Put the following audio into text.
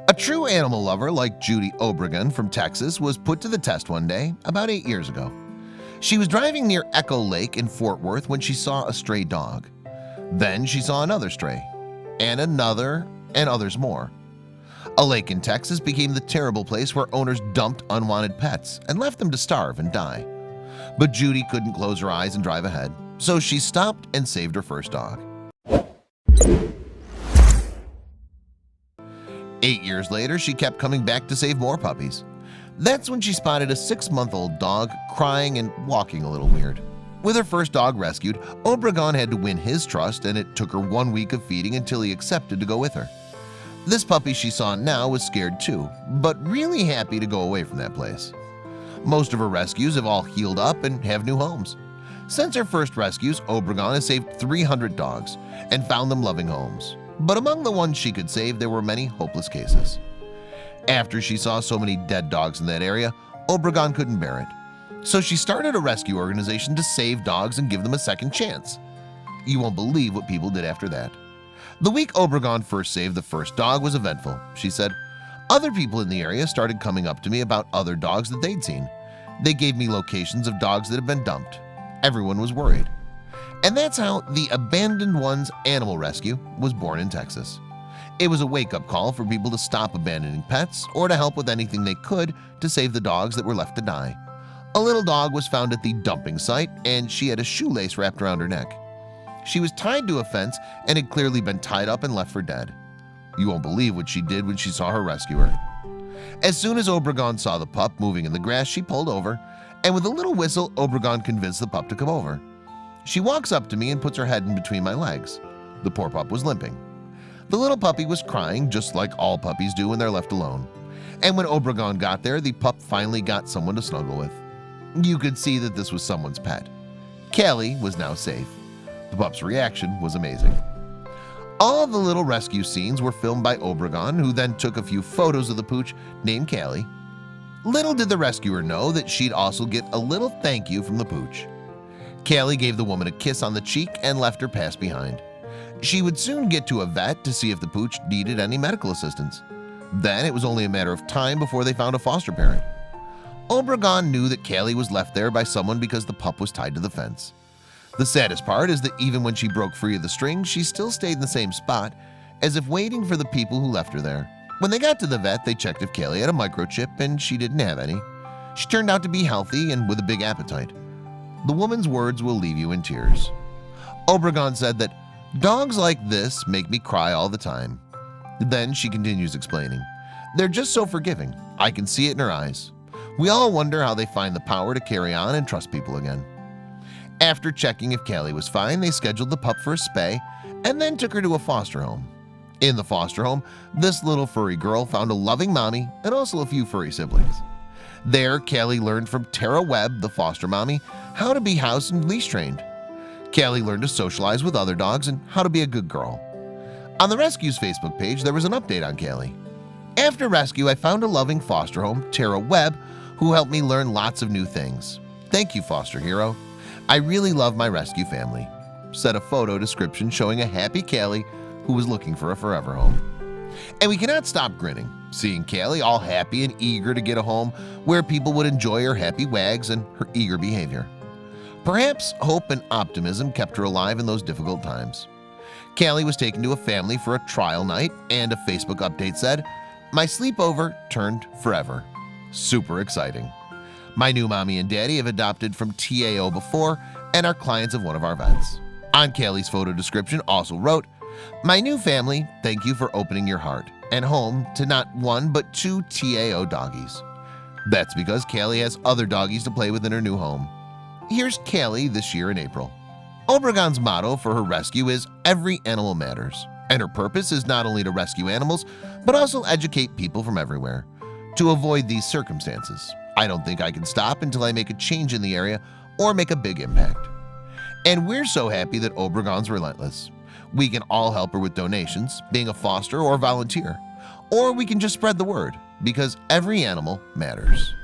A true animal lover like Judy Obregon from Texas was put to the test one day about 8 years ago. She was driving near Echo Lake in Fort Worth when she saw a stray dog. Then she saw another stray, and another, and others more. A lake in Texas became the terrible place where owners dumped unwanted pets and left them to starve and die. But Judy couldn't close her eyes and drive ahead, so she stopped and saved her first dog. 8 years later, she kept coming back to save more puppies. That's when she spotted a 6-month-old dog crying and walking a little weird. With her first dog rescued, Obregon had to win his trust, and it took her 1 week of feeding until he accepted to go with her. This puppy she saw now was scared too, but really happy to go away from that place. Most of her rescues have all healed up and have new homes. Since her first rescues, Obregon has saved 300 dogs and found them loving homes. But among the ones she could save, there were many hopeless cases. After she saw so many dead dogs in that area, Obregon couldn't bear it. So she started a rescue organization to save dogs and give them a second chance. You won't believe what people did after that. The week Obregon first saved the first dog was eventful. She said, "Other people in the area started coming up to me about other dogs that they'd seen. They gave me locations of dogs that had been dumped. Everyone was worried." And that's how the Abandoned Ones Animal Rescue was born in Texas. It was a wake-up call for people to stop abandoning pets or to help with anything they could to save the dogs that were left to die. A little dog was found at the dumping site, and she had a shoelace wrapped around her neck. She was tied to a fence and had clearly been tied up and left for dead. You won't believe what she did when she saw her rescuer. As soon as Obregon saw the pup moving in the grass, she pulled over, and with a little whistle, Obregon convinced the pup to come over. She walks up to me and puts her head in between my legs. The poor pup was limping. The little puppy was crying, just like all puppies do when they're left alone. And when Obregon got there, the pup finally got someone to snuggle with. You could see that this was someone's pet. Callie was now safe. The pup's reaction was amazing. All the little rescue scenes were filmed by Obregon, who then took a few photos of the pooch named Callie. Little did the rescuer know that she'd also get a little thank you from the pooch. Callie gave the woman a kiss on the cheek and left her pass behind. She would soon get to a vet to see if the pooch needed any medical assistance. Then it was only a matter of time before they found a foster parent. Obregon knew that Callie was left there by someone because the pup was tied to the fence. The saddest part is that even when she broke free of the string, she still stayed in the same spot, as if waiting for the people who left her there. When they got to the vet, they checked if Callie had a microchip, and she didn't have any. She turned out to be healthy and with a big appetite. The woman's words will leave you in tears. Obregon said that, "Dogs like this make me cry all the time." Then she continues explaining, "They're just so forgiving. I can see it in her eyes. We all wonder how they find the power to carry on and trust people again." After checking if Callie was fine, they scheduled the pup for a spay and then took her to a foster home. In the foster home, this little furry girl found a loving mommy and also a few furry siblings. There, Callie learned from Tara Webb, the foster mommy, how to be house and leash trained. Callie learned to socialize with other dogs and how to be a good girl. On the rescue's Facebook page, there was an update on Callie. "After rescue, I found a loving foster home, Tara Webb, who helped me learn lots of new things. Thank you, foster hero. I really love my rescue family," said a photo description showing a happy Callie who was looking for a forever home. And we cannot stop grinning, seeing Callie all happy and eager to get a home where people would enjoy her happy wags and her eager behavior. Perhaps hope and optimism kept her alive in those difficult times. Callie was taken to a family for a trial night, and a Facebook update said, "My sleepover turned forever. Super exciting. My new mommy and daddy have adopted from TAO before and are clients of one of our vets." On Callie's photo description also wrote, "My new family, thank you for opening your heart and home to not one but 2 TAO doggies." That's because Callie has other doggies to play with in her new home. Here's Callie this year in April. Obregon's motto for her rescue is "Every animal matters," and her purpose is not only to rescue animals, but also educate people from everywhere. To avoid these circumstances, I don't think I can stop until I make a change in the area or make a big impact. And we're so happy that Obregon's relentless. We can all help her with donations, being a foster or volunteer, or we can just spread the word, because every animal matters.